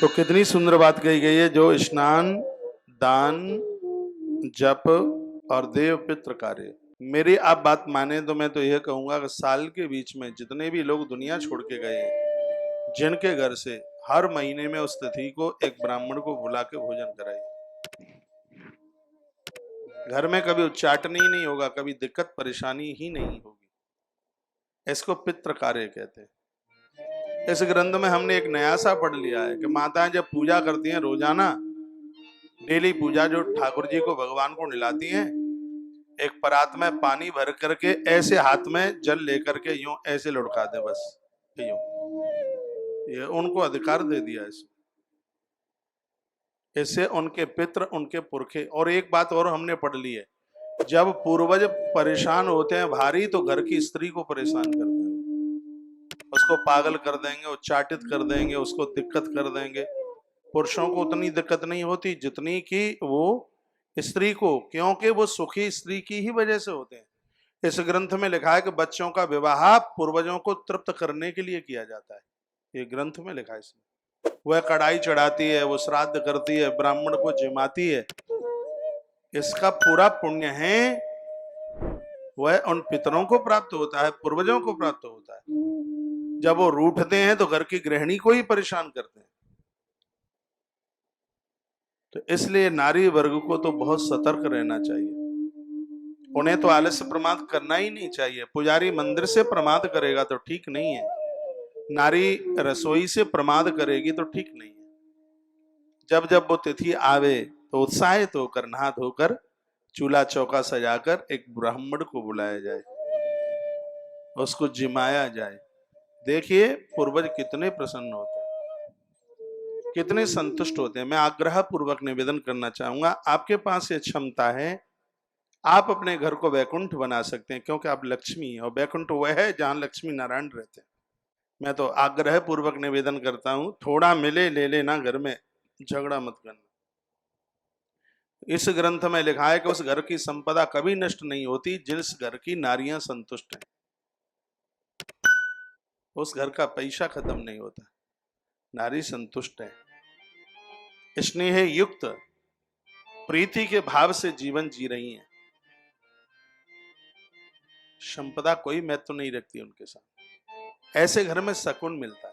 तो कितनी सुंदर बात कही गई है, जो स्नान, दान, जप और देव पितृ कार्य। मेरी आप बात माने तो मैं तो यह कहूंगा कि साल के बीच में जितने भी लोग दुनिया छोड़ के गए हैं, जिनके घर से हर महीने में उस तिथि को एक ब्राह्मण को बुला के भोजन कराइए। घर में कभी उच्चाटन ही नहीं होगा, कभी दिक्कत परेशानी ही नहीं होगी। इसको पितृ कार्य कहते हैं। इस ग्रंथ में हमने एक नया सा पढ़ लिया है कि माताएं जब पूजा करती हैं रोजाना, डेली पूजा, जो ठाकुर जी को भगवान को निलाती हैं, एक परात में पानी भर करके ऐसे हाथ में जल लेकर के यूं ऐसे लुढ़का दे, बस यूं। ये उनको अधिकार दे दिया इससे उनके पितृ, उनके पुरखे। और एक बात और हमने पढ़ ली है, जब पूर्वज परेशान होते हैं भारी, तो घर की स्त्री को परेशान करते हैं, उसको पागल कर देंगे, उच्चाटित कर देंगे, उसको दिक्कत कर देंगे। पुरुषों को उतनी दिक्कत नहीं होती जितनी कि वो स्त्री को, क्योंकि वो सुखी स्त्री की ही वजह से होते हैं। इस ग्रंथ में लिखा है कि बच्चों का विवाह पूर्वजों को तृप्त करने के लिए किया जाता है। ये ग्रंथ में लिखा है। इसमें वह कढ़ाई चढ़ाती है, वो श्राद्ध करती है, ब्राह्मण को जिमाती है, इसका पूरा पुण्य है वह उन पितरों को प्राप्त होता है, पूर्वजों को प्राप्त होता है। जब वो रूठते हैं तो घर की गृहिणी को ही परेशान करते हैं। तो इसलिए नारी वर्ग को तो बहुत सतर्क रहना चाहिए। उन्हें तो आलस्य प्रमाद करना ही नहीं चाहिए। पुजारी मंदिर से प्रमाद करेगा तो ठीक नहीं है, नारी रसोई से प्रमाद करेगी तो ठीक नहीं है। जब जब वो तिथि आवे तो उत्साहित होकर नहा धोकर चूल्हा चौका सजाकर एक ब्राह्मण को बुलाया जाए, उसको जिमाया जाए। देखिए पूर्वज कितने प्रसन्न होते हैं, कितने संतुष्ट होते हैं। मैं आग्रह पूर्वक निवेदन करना चाहूंगा, आपके पास ये क्षमता है, आप अपने घर को वैकुंठ बना सकते हैं, क्योंकि आप लक्ष्मी हैं और वैकुंठ वह है जहां लक्ष्मी नारायण रहते हैं। मैं तो आग्रह पूर्वक निवेदन करता हूं, थोड़ा मिले ले लेना, घर में झगड़ा मत करना। इस ग्रंथ में लिखा है कि उस घर की संपदा कभी नष्ट नहीं होती जिस घर की नारियां संतुष्ट हैं। उस घर का पैसा खत्म नहीं होता, नारी संतुष्ट है, स्नेह युक्त प्रीति के भाव से जीवन जी रही हैं। संपदा कोई महत्व नहीं रखती उनके साथ। ऐसे घर में सकून मिलता है।